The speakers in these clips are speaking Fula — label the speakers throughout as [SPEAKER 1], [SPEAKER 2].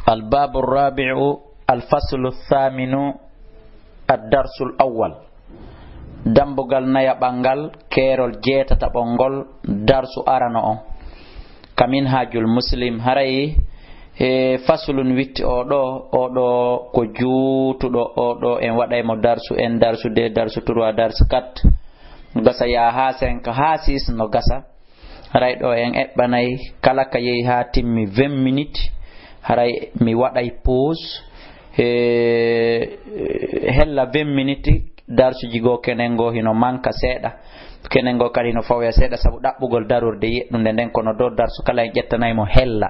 [SPEAKER 1] الباب الرابع الفصل الثامن الدرس الأول dambugal naya bangal kerol jeetata bongol darsu arano on kamin hajul muslim haray faslun witti odo ko juutudo odo en waday mo darsu en darsu de darsu 3 darsu 4 gasa ya ha 5 ha 6 no gasa haray do en ebbanay kala ka yehi ha timmi 20 minutes haray mi waday pause hella 20 minutes darsu jigo kenengo hino manka seeda kenengo kadi no fawya seeda sabu dabbugol darurde yeddunde nden kono do darsu kala en jettanay mo hella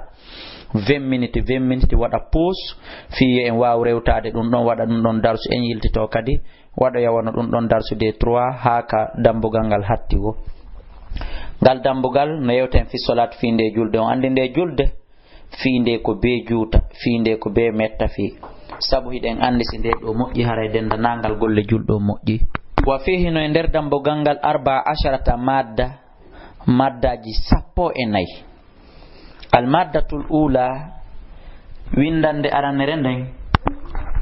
[SPEAKER 1] 20 minutes wada pause fi en waaw rewtade dum don wada dum don darsu en yiltito kadi wada yawono dum don darsu de 3 haka dambugal ngal hattigo gal dambugal no yewten fi salat fi nde julde on andi nde julde fi nde ko be juuta fi nde ko be metta fi sabu hiden andi si nde do moƴƴi haray denda nangal golle juldo moƴƴi wa fihi no nder dambugal ngal 14 maddaji 14 al maddatul ula windande aranere nden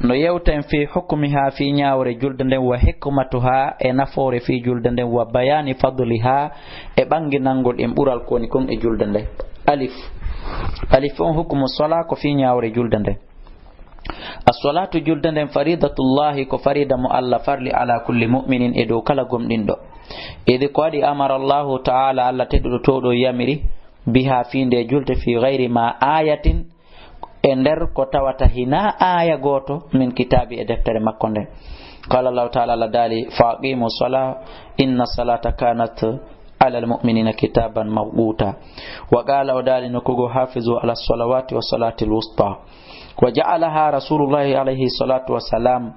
[SPEAKER 1] no yewten fi hukmiha fi nyaawre julde nden wa hikmatuha e nafoore fi julde nden wa bayani fadliha e banginangol en bural koni kon e julde nden alif on hukmu sala ko fi nyaawre julde nden as-salatu julde nden faridatullahi ko farida mu Allah farli ala kulli mu'minin e dow kala gomdindo idi ko adi amara Allahu ta'ala Allah teddo todo yamiri biha fi nde julde fi ghairi ma ayatin e nder ko tawata hina aya goto min kitabi e deftere makko nden qala Allah ta'ala la dali faqimu sala inna salata kanat ala almu'minina kitaban mawquta wa qala wadali nukugo hafizu ala salawati wa salati alwusta wa ja'alaha rasulullahi alayhi salatu wa salam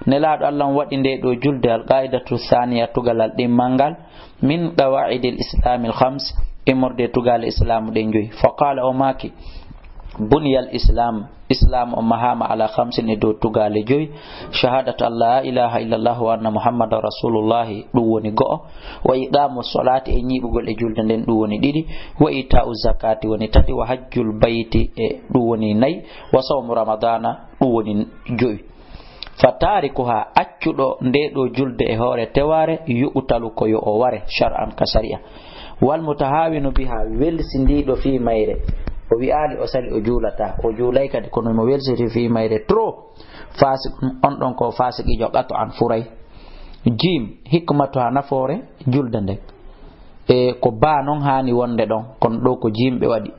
[SPEAKER 1] nelado Allah wadi nde do julde al qaidatu thaniya tugalal dimmangal min qawaidil islamil khams imorde tugal islam de njoy fa qala o maki bunyal islam o mahama ala khamsin e do tugale joy shahadatu alla ilaha illallah wa anna muhammadar rasulullah dum woni go wa iqamu salati e nyibugol e julde nden dum woni didi wa ita'u zakati woni tati wa hajjul bayti e dum woni nay wa sawmu ramadana dum woni joy fatarikuha accudo nde do julde e hore teware yu'talu ko yo o ware shar'an ka sharia wal mutahawinu biha welsindido fi mayre o wi ali o sali o julata o julay kadi kono mo welsiti fi mayre trop fasik on don ko fasiki jogato an furay jim hikmatu ha nafore julde nde e ko ba non hani wonde don kono do ko jimbe wadi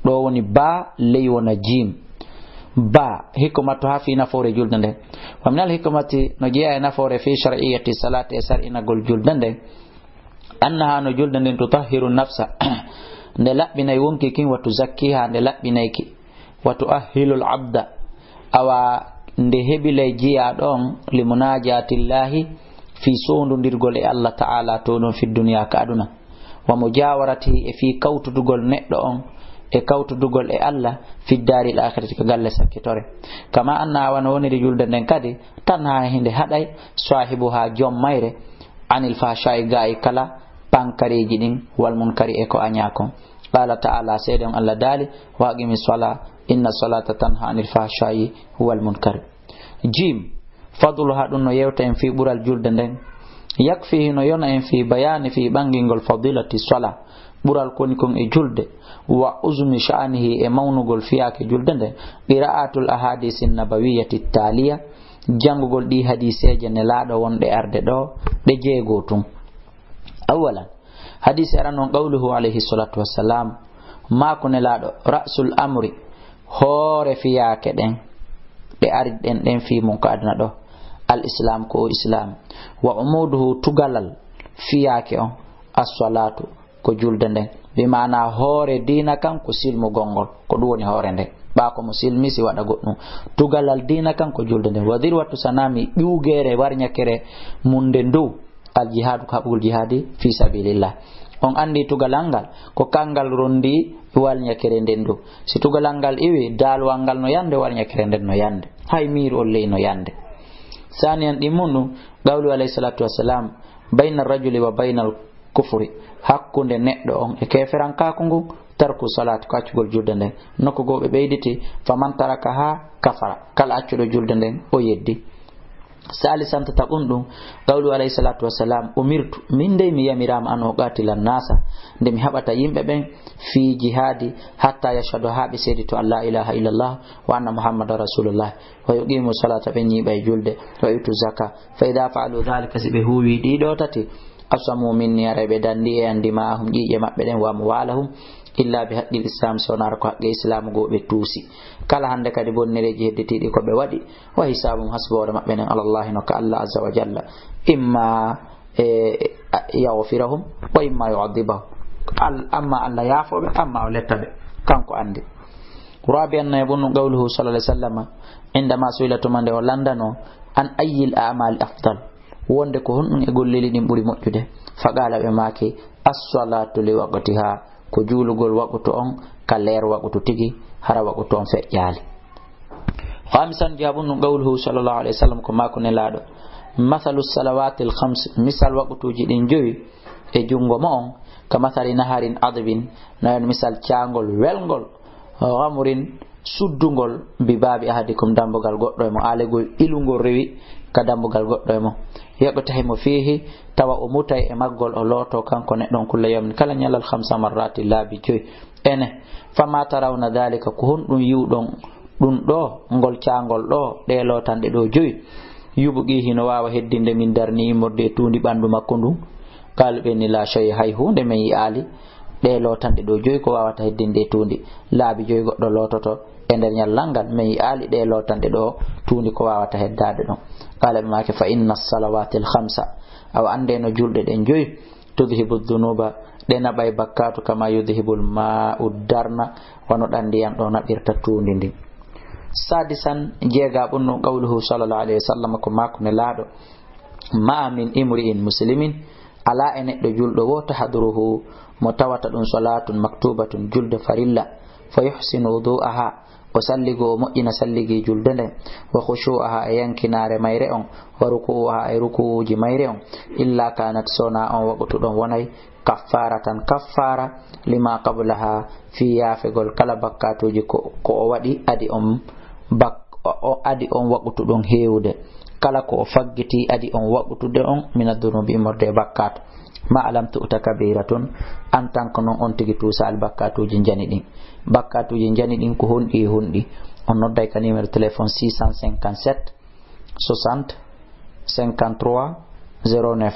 [SPEAKER 1] do woni ba ley wona jim ba hikmatu ha fi nafore julde nde wamnal hikmati no jeya e nafore fi shar'iyyati salati e sar'ina gol julde nde annaha no julde nden tutahhiru nafsa nde labbinay wonki kin watu zakkiha nde labbinayki watu ahhilul abda awa nde hebilay jiya don limunajatillahi fi sondundirgol e Allah ta'ala to don fi dunya ka aduna wa mujawaratihi e fi kawtudugol neddo on e kawtudugol e Allah fi daril akhirati ka galle sakkitore kama anna wana woni de julde nden kadi tan ha hinde haday sahibu ha jom mayre anil fahsha'i ga'i kala pankareji din wal munkari e ko anyako qala ta'ala sayyidun Allah dali wa aqimi sala inna salata tanha anil fahsha'i wal munkar jim fadlu hadun no yewta en fi bural julde nden yakfi no yona en fi bayani fi bangingol fadilati sala bural koni kon e julde wa uzmi sha'anihi e mawnugol fiake julde nden qira'atul ahadith an-nabawiyyati taliya jangugol di hadiseje ne laado wonde arde do de jeego tum awalan hadith aranon qawluhu alayhi salatu wassalam ma kunne laado ra'sul amri hore fiyaake den de arden den fi mun ko aduna do al islam ko islam wa umuduhu tugalal fiyaake on as-salatu ko julde den bi maana hore dina kan ko silmu gongol ko dum woni hore den ba ko muslimi si wada goddum tugalal dina kan ko julde den wadir watu sanami dugere warnyakere munde ndu al jihadu kabul jihadi fi sabilillah on andi tugalangal ko kangal rondi wal nyakere ndendo si tugalangal iwi dalwangal no yande wal nyakere nden no yande hay mir olle no yande saniyan dimunu qawlu alayhi salatu wassalam bayna ar-rajuli wa bayna al-kufri hakkunde neddo on e keferanka ko ngu tarku salat ko accugol julde nden. Nokko go ɓe ɓeyditi faman tarakaha kafara, kala accuɗo julde nden o yeddi. Salisan tatabun ɗum qawlu alayhi salatu wassalam umirtu min dey mi yamirama an uqatila nasa nde mi haɓata yimɓe ɓen fi jihadi hatta yashhadu ha ɓe seedi to an la ilaha illallah wa anna muhammadan rasulullah wa yuqimu salata ɓe ñiiɓa e julde wa yutu zaka fa ida faalu dhalika si ɓe huwi ɗiɗo tati asamu minni ara ɓe dandi e andi mahum ƴiƴe maɓɓe ɗen wa amwalahum illa bi haqqil islam sonara ko haqqe islamu go ɓe tuusi. Kala hande kadi bonnereji hedditiɗi ko ɓe waɗi wa hisabum hasbore maɓɓe nen alallahi no ka Allah azza wa jalla imma yaghfirahum wa imma yu'adhibahum, amma Allah yaafoɓe amma o letta ɓe kanko andi. Rabi'an yabunu qawluhu sallallahu alaihi wasallam indama su'ila tumande o landano an ayyil a'mal afdal, wonde ko honɗum e golleli ɗin ɓuri moƴƴude. Faqala ɓe maake as-salatu li waqtiha, ko juulugol waqutu on ka leer waqutu tigi hara waqutu on feƴƴaali. Khamisan jabunu qawluhu sallallahu alaihi wasallam ko mako nelaɗo mathalu salawatil khams, misal waqutuji ɗin joyi e jungo mo on ka mathali naharin adbin, nayon misal caangol welgol ghamurin suddugol bi babi ahadikum dambugal goɗɗo e mo, alegol ilugol rewi ka dambugal goɗɗo e mo, yaqtahimo fihi tawa o mutay e maggol o looto kanko neɗɗon kulla yawmin kala ñalal 5 marrati laabi joyi ene. Fama tarawna dhalika, ko honɗum yiwɗon ɗum ɗo ngol caangol ɗo ɗe lootanɗe ɗo joyi yuɓuqi hino wawa heddinde min darni immorde e tuundi ɓandu makko ndun. Kala ɓe ni la shay hay hunde men yi'ali ɗe lootanɗe ɗo joyi ko wawata heddinde e tuundi laabi joyi goɗɗo loototo e nder ñallal ngal men yi'ali ɗe lootanɗe ɗo tuundi ko wawata heddade ɗon. Kala ɓe make fa inna salawatil khamsa, awa ande no julɗe ɗen joyi tudhibu dhunuba, ɗe naɓay bakkatu kama yudhibul ma'u darna, wono ɗan ndiyam ɗo naɓirta tuundi ndin. Sadisan jeega ɓunnu qawluhu sallallahu alaihi wasallam ko mako ne laaɗo ma min imri'in muslimin, ala e neɗɗo julɗo wo tahadruhu mo tawata ɗum salatun maktubatun julde farilla fa yuhsinu wudu'aha, o salligo o moƴƴina salligi julde nden wa khushu'aha e yankinare mayre on wa ruku'aha e ruku'uji mayre on illa kanat sona on waɓutuɗon wonay kaffaratan kaffara lima qablaha fi yaafegol kala bakkatuji ko o waɗi adi on waɓutuɗon hewde, kala ko o faggiti adi on waɓutude on min ad-dunubi immorde bakkatu ma alam tu'ta kabiratun, an tan ko non on tigi tuusa al bakkatuji jani ɗin. Bakkatuji jani ɗin ko hunɗi on nodday ka numéro téléphone 657 60 53 09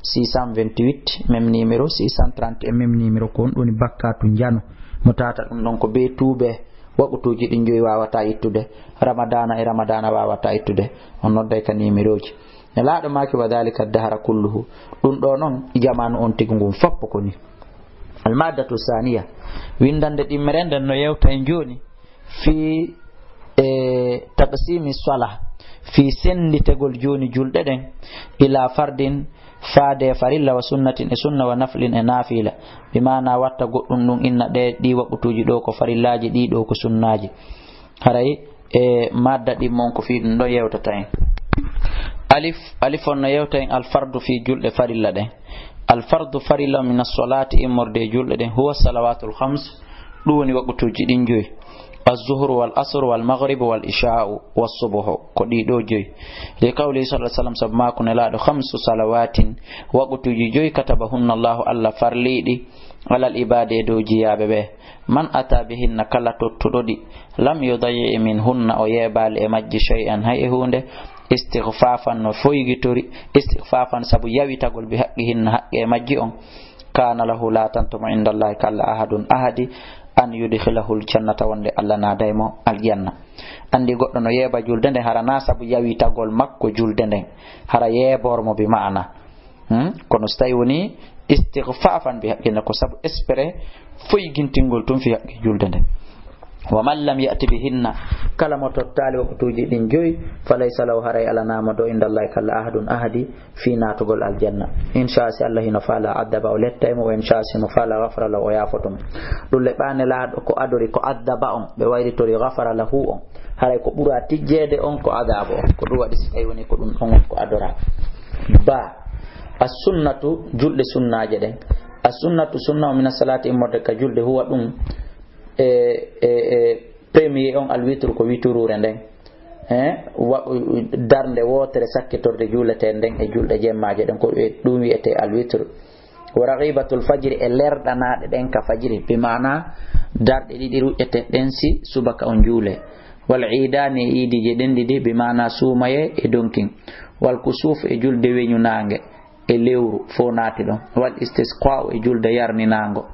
[SPEAKER 1] 628 même numéro 630 e même numéro ko on ɗoni bakkatu jano mo tata ɗum ɗon ko be tuube waɓutuji ɗin joyi wawata ittude, ramadana e ramadana wawata ittude, on nodday ka numéro ji. Nelaɗo maki wa dhalika dahara kulluhu, ɗum ɗo noon jamanu on tigi ngun foppo koni. Almadatu saniya, windande ɗimmere nden no yewta en joni fi taqsimi salah, fi senditegol joni julɗe ɗen ila fardin faade farilla wa sunnatin e sunna wa naflin e nafila, bimana watta goɗɗum ɗum inna ɗe ɗi waɓutuji ɗo ko farillaji, ɗi ɗo ko sunnaji. Haray e madda ɗimmon ko fi ɗum ɗo yewtata en. Alif on no yewta en alfardu fi julɗe farilla ɗen. Alfardu farilla min as-salati immorde julɗe ɗen huwa salawatul khams, ɗum woni waɓutuji ɗin joyi az-zuhru wal asru wal maghribu wal isha'u was subhu, ko ɗiɗo joyi li qawli sallallahu alaihi wasallam sabu mako nelaɗo 5 salawatin waɓutuji joyi katabahunna Allahu Allah farliɗi alal ibade dow jiyaɓe ɓe, man ata bihinna kala tottuɗoɗi lam yudayyi min hunna o yeebali e majji shay'an hay e hunde istighfafan no foygitori istighfafan sabu yawitagol bi haqqi hinna haqqe e majji on kana lahu latantumo indallahi kalla ahadun ahadi an yudkhilahul jannata, wonde Allah nadaymo aljanna. Andi goɗɗo no yeeba julde nden hara na sabu yawitagol makko julde nden hara yeebormo bi ma'ana kono so tawi woni istighfafan bi haqqi ko sabu espere foygintingol tum fi haqqi julde nden. Wa man lam ya'ti bihinna, kala mo tottali waɓutuji ɗin joyi falaysa lahu haray alanama do indallahi kalla ahadun ahadi fi natugol aljanna. Insha si Allah hino faala addaba o letta mo, insha si no faala ghafara lahu o yafotum. ɗum leɓane laaɗo ko adori ko addaba on ɓe wayritori ghafara lahu on, haray ko ɓura tijjede on ko adabo on, ko ɗum waɗi si tawi woni ko ɗum on ko adora. Ba as-sunnatu julɗe sunnaje ɗen as-sunnatu sunna min as-salati immorde ka julde huwa dum premier on al-witr ko witurure nden darnde wotere sakkitorde julete nden e julde jemmaje den ko dum wi'ete al-witr wa raghibatul fajr e lerdanaade den ka fajri bi maana darde didi rujjete den si subaka on juule wal iidani idije den didi bi maana sumaye e donkin wal kusuf e julde weñu nange e lewru fo naati don wal istisqa e julde yarni nango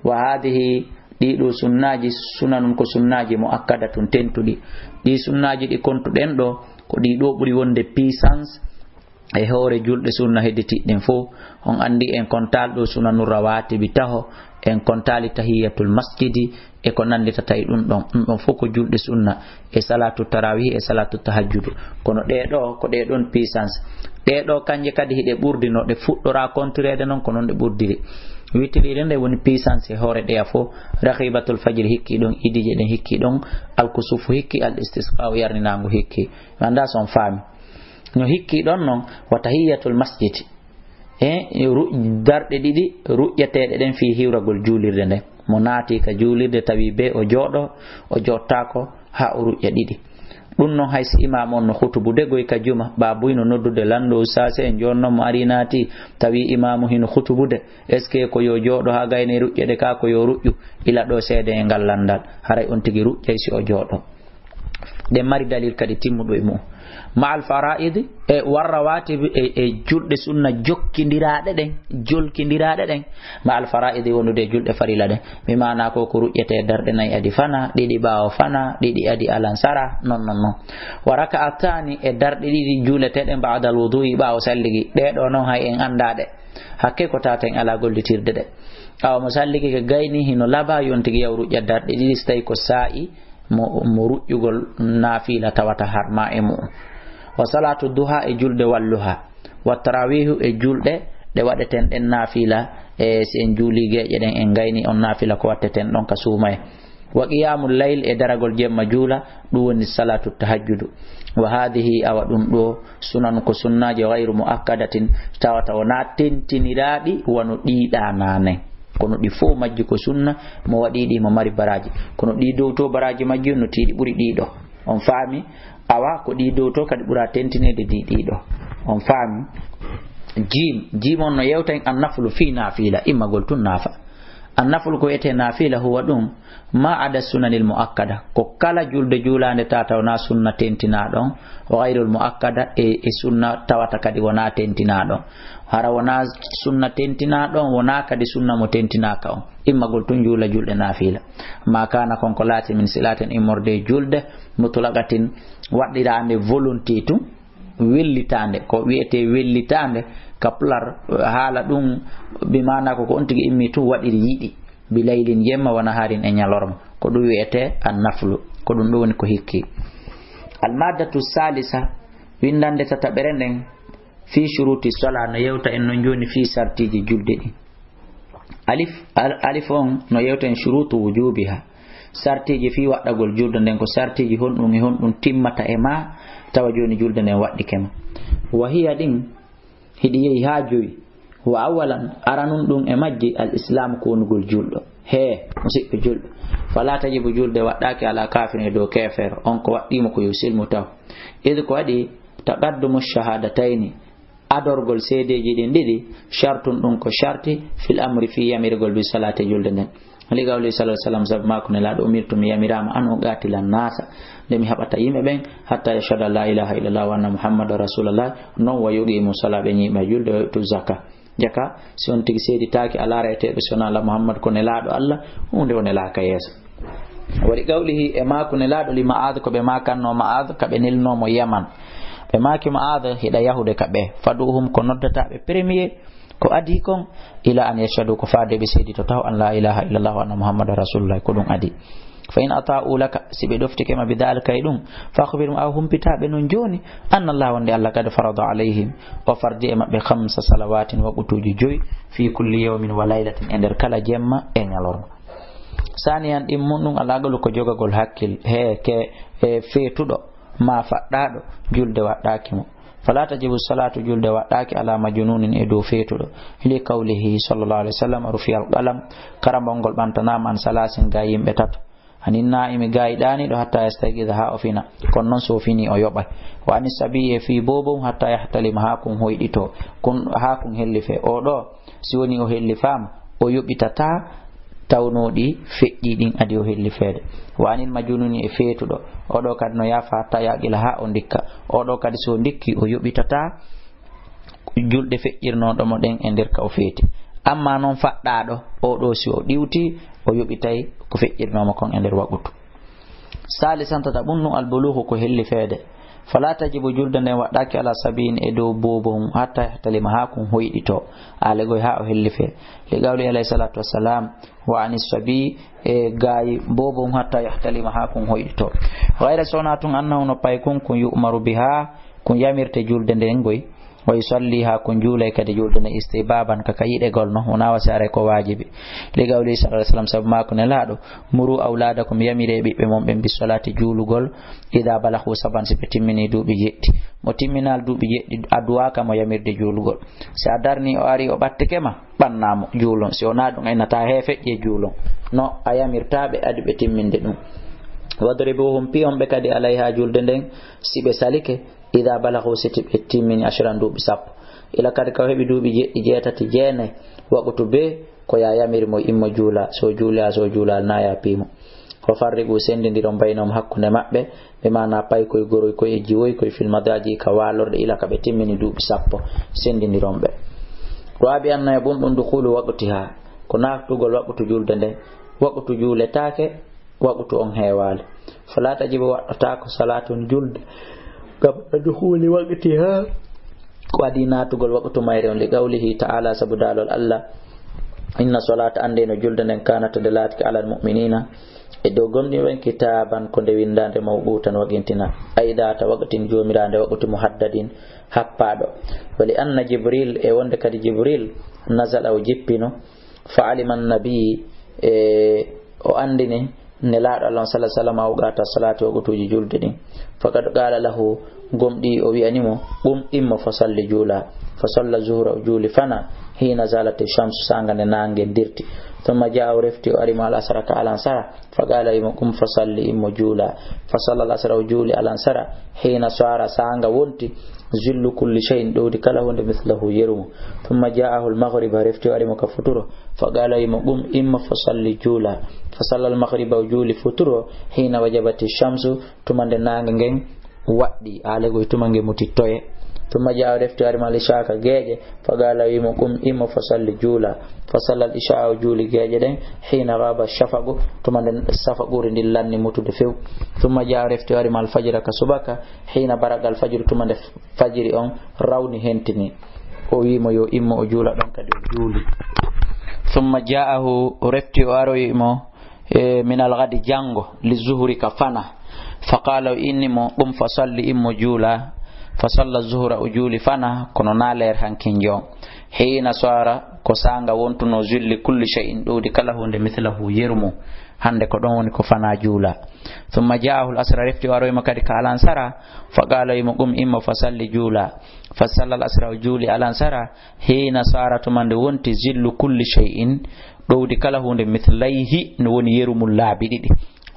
[SPEAKER 1] wa hadhihi ɗiɗo sunnaji sunanun ko sunnaji muakkadatun tentudi ɗi sunnaji ɗi kontuden ɗo ko ɗiɗo ɓuri wonde puissance e hoore julɗe sunna hedditiɗɗen fo on andi en kontal ɗo sunanu rawatibi taho en kontali tahiyatul masjidi e ko nandita tawi ɗum ɗon fof ko julɗe sunna e salatu tarawih e salatu tahajjudu kono ɗeɗo ko ɗeɗon puissance ɗeɗo kanje kadi hiɗe ɓurdino ɗe fuɗɗora contrede noon ko noon ɗe ɓurdiri wittiriɗe nde woni puissance e hoore ɗeya fo rahibatul fajiri hikki ɗon idije ɗen hikki ɗon alkusufu hikki al istisqa yarninago hikki anda son faami no hikki ɗon noon wa tahiyatul masjid darɗe ɗiɗi ruƴƴateɗe ɗen fi hiwragol juulirde nde mo naati ka juulirde tawi be o jooɗo o jottako ha o ruƴƴa ɗiɗi ɗum noon haysi imam on no hutubude goy ka juma babuyno noddude lando sase en jonnon mo ari naati tawi imamu hino hutubude est ce que ko yo jooɗo ha gayne ruƴƴede ka ko yo ruƴƴu ila ɗo seede e ngal landal haray on tigi ruƴƴay si o jooɗo ɗen mari dalil kadi timmuɗo e mum ma al fara'id e warrawatib e julɗe sunna jokkindiraɗe ɗen ma al fara'id wonude julɗe farila ɗen mi mana ko ko ruƴƴete darɗe nayi adi fana ɗiɗi ɓawo fana ɗiɗi adi alansara non wa raka'atani e darɗe ɗiɗi juuleteɗen ba'da al wudu'i ɓawo salligi ɗeɗo noon hay en andaɗe hakke ko tata en ala gollitirde ɗe awa mo salligi ko gayni hino laba yontigi yaw ruƴƴa darɗe ɗiɗi so tawi ko sa'i mo ruƴƴugol nafila tawata harma e mum wa salatu duha e julde walluha wa tarawihu e julɗe ɗe waɗeten ɗen nafila e si en juuli geƴe ɗen en gayni on nafila ko watteten ɗon ka suumaye wa qiyamul layl e daragol jemma juula ɗum woni salatu tahajjudu wa hadhihi awa ɗum ɗo sunan ko sunnaji ghayru muakkadatin tawata wona tentiniraɗi wano ɗiɗa nane kono ɗi fof majji ko sunna mo waɗiɗi mo mari baraji kono ɗi dow to baraji majji no tiiɗi ɓuri ɗiɗo on faami awa ko ɗi dow to kadi ɓura tentinede ɗiɗo on faami jim on no yewten an naflu fi nafila immagol tun nafa an naflu ko wiyete nafila huwa ɗum ma ada sunanil muakkada ko kala julde juulande tata wona sunna tentinaɗon o gayrul muakkada e sunna tawata kadi wona tentinaɗon hara wona sunna tentinaɗon wona kadi sunna mo tentinaka on immagol tun juula julɗe nafila ma kana konko laati min silaten immorde julde mutlaqatin waɗirande volonté tun wellitande ko wiyete wellitande ka pular haala ɗum bimana ko on tigi immi tun waɗiri yiɗi bilaylin jemma wana harin e ñalorma ko ɗum wiyete an naflu ko ɗum ɗo woni ko hikki almadatu salisa windande tataɓere nden fi shuruti sola no yewta en non joni fi sartiji julde ɗi alif on no yewta en shurutu wujubiha sartiji fi waɗɗagol julde nden ko sartiji honɗum e honɗum timmata e ma tawa joni julde nden waɗɗikema wa hiya ɗin hiɗi yehi ha joyi wa awalan aranun ɗum e majji al islam ko wonugol julɗo he musidɓe julɗo fala tajibu julde waɗɗaki ala kafirin e dow kefere on ko waɗɗimo ko yo silmu taw id ko waɗi taqaddumu shahadatayni adorgol seedeji ɗin ɗiɗi shartun ɗum ko sharti fil amri fi yamirgol bi salate julde nden ligawli sallallahu alaihi wasallam sabu mako ne laɗo umirtu mi yamirama an o gatilan nasa nde mi haɓata yimɓe ɓen hatta yashhadu la ilaha illallah wa anna muhammadan rasulullah non wa yuqimu sala ɓe ñiɓa julde to zaka jaka si on tigi seedi taki ala reteɓe sona la muhammad ko ne laaɗo allah hunde woni laaka yeeso waɗi gawlihi e mako ne laaɗo li ma'ad ko ɓe makanno ma'ad kaɓe nilnomo yaman ɓe maki ma'ad hiɗa yahude kaɓe faduhum ko noddataɓe premier ko adi kon ila an yashhadu ko faade ɓe seedi to taw an la ilaha illallah wa anna muhammadan rasulullah ko ɗum adi fa in ata'u laka si ɓe ɗoftikema bidalika e ɗum fakhbirum aw humpitaɓe non joni anna allah wonde allah kad farada alayhim o fardi e maɓɓe 5 salawatin waɓutuji 5 fi kulli yawmin wa laylatin e nder kala jemma e ñalorma saniyan ɗin mum ɗum alagalu ko jogagol hakkil he ke feetuɗo ma faɗɗaɗo julde waɗɗakimo fala tajibu salatu julde waɗaki ala majnunin e dow feetuɗo li qawlihi sallallahu alaihi wasallam rufi alqalam karambol ngol ɓantanama an salasin ga yimɓe tato anin naimi gayiɗani ɗo hatta yastagida ha o fina kono noon so fini o yoɓay wa ani sabiye fi bobum hatta yahtalima ha kum hoyɗito ha kum helli fe oɗo si woni o helli fama o yoɓitata tawnoɗi feƴƴi ɗin adi o helli feede wa anil majununi e feetuɗo oɗo kadi no yafa hatta yaqila ha o dikka oɗo kadi so dikki o yoɓitata julɗe feƴƴirnoɗomo ɗen e nder ka o feeti amma noon faɗɗaɗo oɗo si o ɗiwti o yoɓitay ko feƴƴirnomo kon e nder waɓutu salisan tata ɓunnu albuluhu ko helli feede fala tajibu julde nden waɗaki ala sabin e dow bobohum hatta yahtalima ha kum hoyɗito alegoy ha o helli fe li gawli alayhi salatu wassalam wa anis sabi e gayi bobohum hatta yahtalima ha kum hoyɗito gayra sona tun annahu no pay kun yu'maru biha kun yamirte julde nden goy wa yusalli ha kun juulay kadi julde nde istibaban kaka yiɗegol no wona wasare ko wajibi li gawli sallallahu alaihi wasallam sabu mako ne laaɗo muru awladakum yamire ɓiɓɓe mon ɓen bisolati juulugol ida balahu saban si ɓe timmini duuɓi jeɗɗi mo timminal duuɓi jeɗɗi aduwaka mo yamirde juulugol si a darni o ari o ɓattike ma ɓannamo juulon si wona ɗum aynata he feƴƴe juulon no a yamirtaɓe adi ɓe timminde ɗum wadribuhum piyon ɓe kadi alayha julde nden si ɓe salike ida balahu siti ɓe timmini ashiran duuɓi sappo ila kadi ka heɓi duuɓi jeɗɗi jeetati jeenayi waɓutu be ko ya yamiri mo immo juula so juula so juulal na ya piimo ko farrigu sendidiro baynom hakkunde maɓɓe ɓe mana pay koye goroy koye jiwoy koye filmadaji ka walorde ila ka ɓe timmini duuɓi sappo sendidiron ɓe roaɓi annaye ɓumɗum dukulu waɓuti ha ko naftugol waɓutu julde nden waɓutu juuletake waɓutu on heewale fala tajibu waɗɗotako salatun julde gam dukhuli waqtiha ko adi natugol waqtu mayre on li qawlihi ta'ala sabu dalol Allah inna salata ande no julde nden kanata dalati ala almu'minina e do gomdi wen kitaban ko de windande mawqutan waqintina aida ta waqtin jomirande waqtu muhaddadin happado wali anna jibril e wonde kadi jibril nazala o jippino fa alima an-nabi o andini nelaɗo Allah sallallahu alaihi wasallam awgata salati waqtuji julde din faqad qala lahu gomɗi o wi'animo immo fa salli juula fa salla zuhra o juuli fana hina zalat shamsu sanga nde nangue dirti thumma jaa o refti o arimo al asra ka alansara fa qala imo fa salli immo juula fa salla al asra o juuli alansara hina sara sanga wonti zillu kulli shay'in ɗowdi kala hunde mithlahu yerumo thumma jaahu al-maghriba refti o arimo ka futuro fa qala imo imma fa salli juula fa salla al-maghriba o juuli futuro hina wajabati shamsu tumande nangue ngen waɗɗi alego tumange mutittoye thumma jaa refti o arimo al-isha ka geeƴe fa qala imo imma fa salli juula fa salla al-isha o juuli geeƴe ɗen hina ghaba shafaqu tumande safaquri ndi lanni mutude few thumma jaa refti o arimo al-fajra ka subaka hina baragal fajr tumande fajiri on rawni hentini o wimo yo immo o juula ɗon kadi o juuli thumma jaahu refti o aroyimo min al-ghadi jango li zuhri ka fana fa qala innimo fa salli immo juula fa salla zuhra o juuli fana kono na leer hankinjo hina sara ko sanga wontuno zulli kulli shay'in ɗowdi kala hunde mithlahu yermu hande ko ɗon woni ko fana juula thumma jaahu al-asra refti waroyima kadi ka alansara fa qala imo imma fa salli juula fa salla al-asra o juuli alansara hina sara tumande wonti zillu kulli shay'in ɗowdi kala hunde mithlayhi no woni yerumul laabi ɗiɗi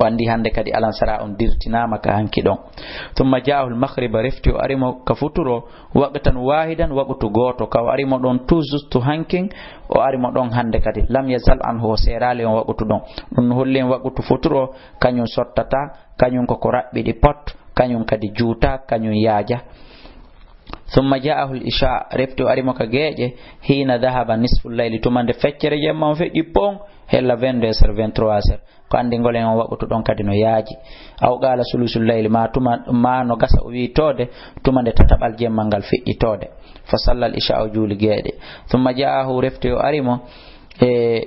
[SPEAKER 1] o andi hande kadi alansara on dirtinama ka hanki ɗon thumma jaahu al-maghriba refti o arimo ka futuro waqtan wahidan waqtu goto ka o arimo ɗon tuzustu hankin o arimo ɗon hande kadi lam yazal anhu o serali on waqtu ɗon ɗum holli en waqtu futuro kañum sottata kañum koko raɓɓiɗi pot kañum kadi juuta kañum yaaja thumma jaahu al-isha refti o arimo ka geeƴe hina dhahaba nisfu layli tumande feccere jemma on feƴƴi pon hella 22h23h ko andi ngolen on waqtu ɗon kadi no yaaji aw qala sulusul layli ma no gasa o wi tode tumande tataɓal jemmal ngal feƴƴitode fa salla al-isha o juuli geeɗe thumma jaahu refti o arimo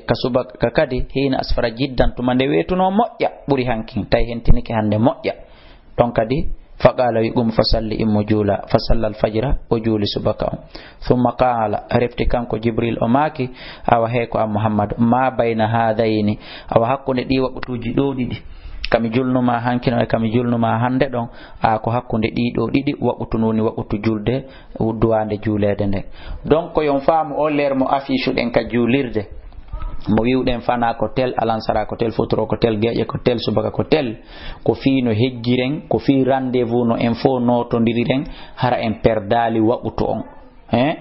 [SPEAKER 1] ka subaka kadi hina asfara jiddan tumande wetuno moƴƴa ɓuri hankin tawi hentinike hande moƴƴa ɗon kadi faqala wi fa salli immo juula fa salla al-fajra o juuli subaka on thumma qala refti kanko jibril o maaki awa he ko am muhammad ma bayna hadayni awa hakkunde ɗi waqtuji ɗo ɗiɗi kami julnuma hankino e kami julnuma hande ɗon ko hakkunde ɗiɗo ɗiɗi waɓutu noni waɓutu julde duwande juulede nde. donc yon faamu o leer mo affiche ɗen ka juulirde mo wiwɗen fana ko tel, alansara ko tel, fotoro ko tel, geƴe ko tel, subaka ko tel, ko fi no hejjiren, ko fi rendez-vous no en fo notodiriren hara en perdali waɓutu on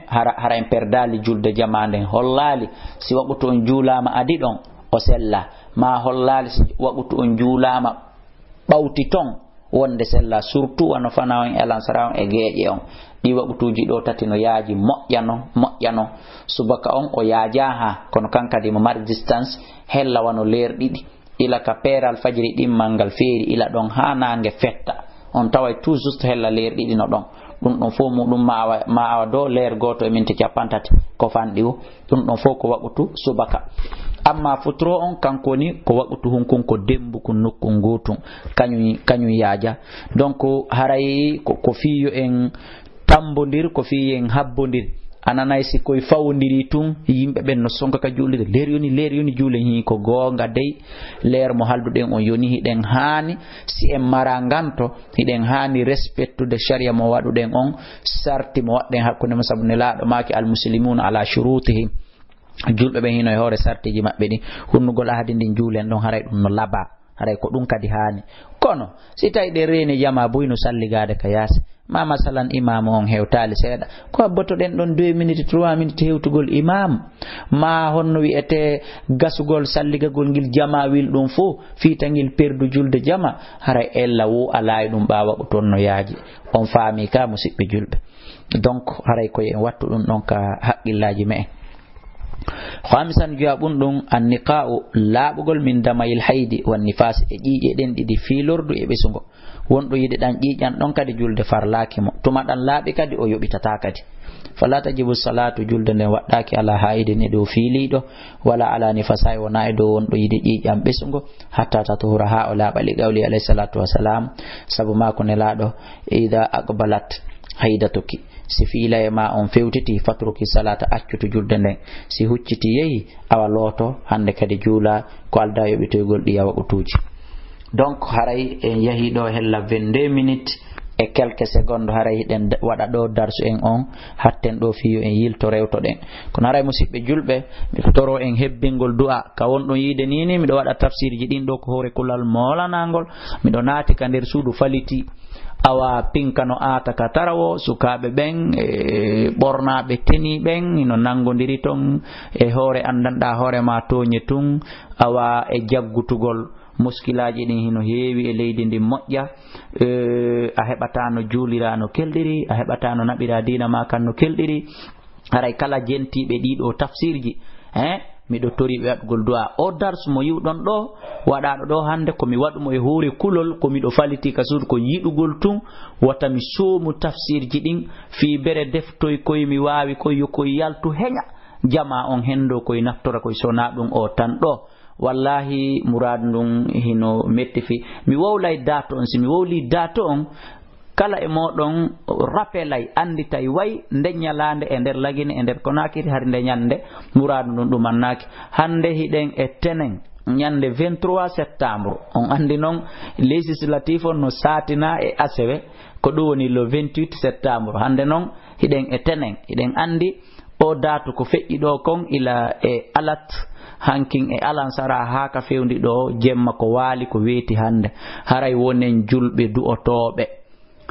[SPEAKER 1] hara en perdali julde jamanden hollali si waɓutu on juulama adi ɗon o sella, ma hollali si waɓutu on juulama ɓawti ton wonde sella, surtout wano fana on alansara on e geƴe on ɗi waɓutuji ɗo tati no yaaji moƴƴano subaka on o yaajaha kono kankadi mo mari distance hella wano leer ɗiɗi ila ka peral fajiri ɗimmal ngal feeri ila ɗon ha nange fetta on taway tout juste hella leer ɗiɗi no ɗon ɗum ɗon fof muɗum ma awa do leer goto e minti capantati ko fanɗi o ɗum ɗon fof ko waɓutu subaka. amma futuro on kankoni ko waɓutu hunkun ko dembuku nokku ngotum kañum yaaja. donc haray ko fiyo en tambodir ko fi en habbodir ananay si koye fawodiri tun yimɓe ɓen no sonka ka juulide leer yoni juule hi ko goonga dey leer mo halduɗen on yoni hiɗen haani si en mara nganto hiɗen haani respectude sharia mo waɗuɗen on sarti mo waɗɗen hakkunde mo sabu ne laaɗo maki almuslimuna ala shurutihim julɓe ɓen hino e hoore sartiji maɓɓe ɗi hunnugol ahadi ndin juulen ɗon haray ɗum no laba haray ko ɗum kadi haani. kono si tawi ɗen reeni jama boyno salligade ka yaasi ma masalan imam on hewtali seeɗa ko abbotoɗen ɗon 2 minutes 3 minutes hewtugol imam ma honno wiyete gasugol salligagol ngil jama wil ɗum fo fiitangil perdu julde jama haray ella wo alaayi ɗum ɓawa ɓo toon no yaaji on faami ka musidɓe julɓe. donc haray koye en wattu ɗum ɗon ka haqqillaji me en. khamisan jabun ɗum anniqa'u laaɓugol min damayil haydi wan nifas e ƴiƴe ɗen ɗiɗi fiilordu e ɓesugo wonɗo yiɗi ɗan ƴiƴan ɗon kadi julde farlaki mo tuma ɗan laaɓi kadi o yoɓitata kadi fala tajibu salatu julde nden waɗɗaki ala haidin e dow fiiliɗo wala ala nifasai wona e dow wonɗo yiɗi ƴiƴan ɓesugo hatta tatuhura ha o laaɓa li qawli alayhi salatu wassalam sabu mako nelaɗo ida aqbalat haidatuki si fiilaye ma on fewtiti fatruki salata accutu julde nden si hucciti yehi awa looto hande kadi juula ko alda yoɓitoygol ɗi yawa ɓutuji. donc haray en yahi ɗo hella 22 minutes e quelques secondes haray hiɗen waɗa ɗo darsu en on hatten ɗo fiyo en yilto rewto ɗen. kono haray musidɓe julɓe miɗo toro en hebbingol du'a ka wonɗon yiide nini miɗo waɗa tafsirji ɗin ɗo ko hoore kullal molanagol miɗo naati ka nder suudu faliti awa pinkano ata ka tarawo sukaɓe ɓen e ɓornaɓe teni ɓen ino nangodiri ton e hoore andanɗa hoorema toñe tun awa e jaggutugol muskilaji ɗin hino heewi e leydi ndi moƴƴa a heɓata no juulira no kelɗiri a heɓata no naɓira dina ma kan no kelɗiri haray kala jentiɓe ɗiɗo tafsirji miɗo toriɓe waɗgol du'a o darsu mo yiwɗon ɗo waɗaɗo ɗo hande komi waɗumo e hoore kulol komiɗo faliti ka suudu ko yiɗugol tun wata mi soomu tafsirji ɗin fi bere deftoy koye mi wawi koye yaltu heña jama on hendo koye naftora koye sona ɗum o tan ɗo wallahi muradu ndun hino metti fi mi wowlay dato on si mi wowli dato on kala e moɗon rappelay anditay way nde ñalande e nder lagine e nder Konakiri har nde ñande muradu ndun ɗumannaki hande hiɗen e tenen ñande 23 septembre on andi noon législatif on no satina e asewe ko ɗum woni le 28 septembre hande noon hiɗen e tenen hiɗen andi o datu ko feƴƴi ɗo kon ila e alat hankin e alansara ha ka fewndi ɗo jemma ko waali ko weeti hande haray wonen julɓe du'otoɓe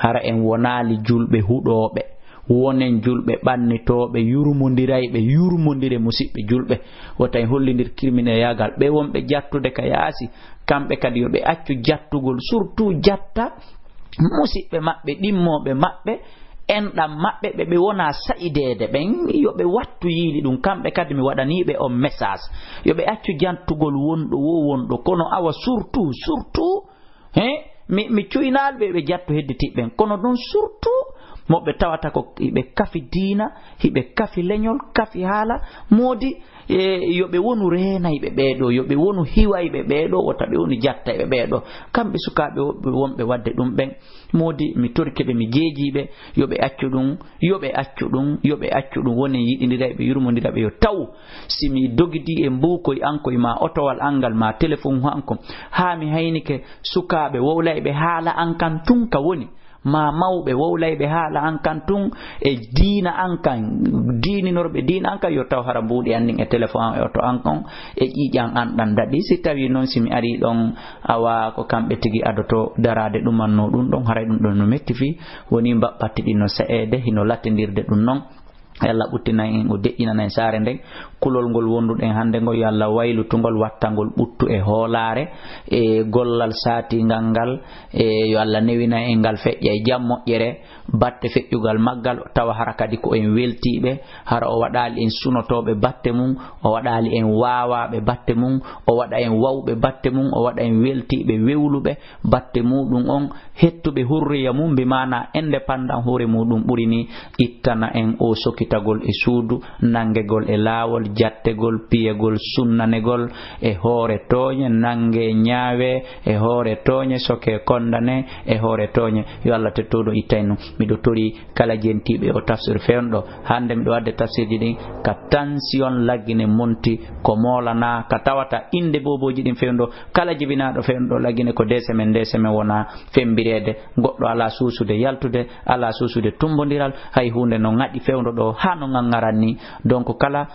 [SPEAKER 1] hara en wonali julɓe huɗoɓe wonen julɓe ɓannitoɓe yurmodire musidɓe julɓe wotay hollidir criminel yagal ɓe wonɓe jattude ka yaasi kamɓe kadi yoɓe accu jattugol surtout jatta musidɓe maɓɓe ɗimmoɓe maɓɓe enɗam maɓɓe ɓe wona sa'idede ɓen yoɓe wattu yiili ɗum kamɓe kadi mi waɗaniɓe on message yoɓe accu jattugol wonɗo kono awa surtout mi cuynalɓe ɓe jattu hedditiɓɓen kono ɗon surtout moɓɓe tawata ko hiɓe kafi diina hiɓe kafi leñol kafi haala modi yoɓe wonu renayɓe ɓeeɗo yoɓe wonu hiwayɓe ɓeeɗo wota ɓe woni jattayɓe ɓeeɗo kamɓe sukaɓe woɓɓe wonɓe wadde ɗum ɓen modi mi torkeɓe mi jeejiɓe yoɓe accu ɗum yoɓe accu ɗum woni yiɗidira ɓe yurmodira ɓe yo taw simi dogidi e mbukoy ankoy ma otowal angal ma téléphone hanko ha mi haynike sukaɓe wowlayɓe haala an kan tun ka woni ma mawɓe wowlayɓe haala an kan tun e diina an kan diininorɓe diina an kan yo taw hara mbuuɗi an nin e téléphone an e oto an kon e ƴiƴan an ɗan daɗi si tawi noon simi ari ɗon awa ko kamɓe tigi adoto darade ɗumanno ɗum ɗon haray ɗum ɗon no metti fi woni mbaɓɓatti ɗi no se'ede hino lattidirde ɗum noon Allah ɓuttina en o deƴƴinana en saare nden kulol ngol wonduɗen hannde ngo yo Allah waylutugol wattangol ɓuttu e hoolare e gollal satingal ngal e yo Allah newina en ngal feƴƴa e jam moƴƴere batte feƴƴugal maggal tawa hara kadi ko en weltiɓe hara o waɗali en sunotoɓe batte mum o waɗali en wawaɓe batte mum o waɗa en wawɓe batte mum o waɗa en weltiɓe wewluɓe batte muɗum on hettuɓe hurriya mum mbimana indépendant hoore muɗum ɓuri ni ittana en o sokitagol e suudu nangegol e laawol jattegol piyegol sunnanegol e hoore tooñe nange ñaawe e hoore tooñe soke kondane e hoore tooñe yo Allah tettoɗo ittayno miɗo tori kala jentiɓe o tafsir fewnɗo hande miɗo wadde tafsirji ɗin ka tension laggine monti ko molana ka tawata inde boboji ɗin fewnɗo kala jibinaɗo fewnɗo laggine ko deseme wona fembirede goɗɗo ala suusude yaltude ala suusude tumbodiral hay hunde no ŋaɗi fewnɗo ɗo ha no ŋaŋaran ni donc kala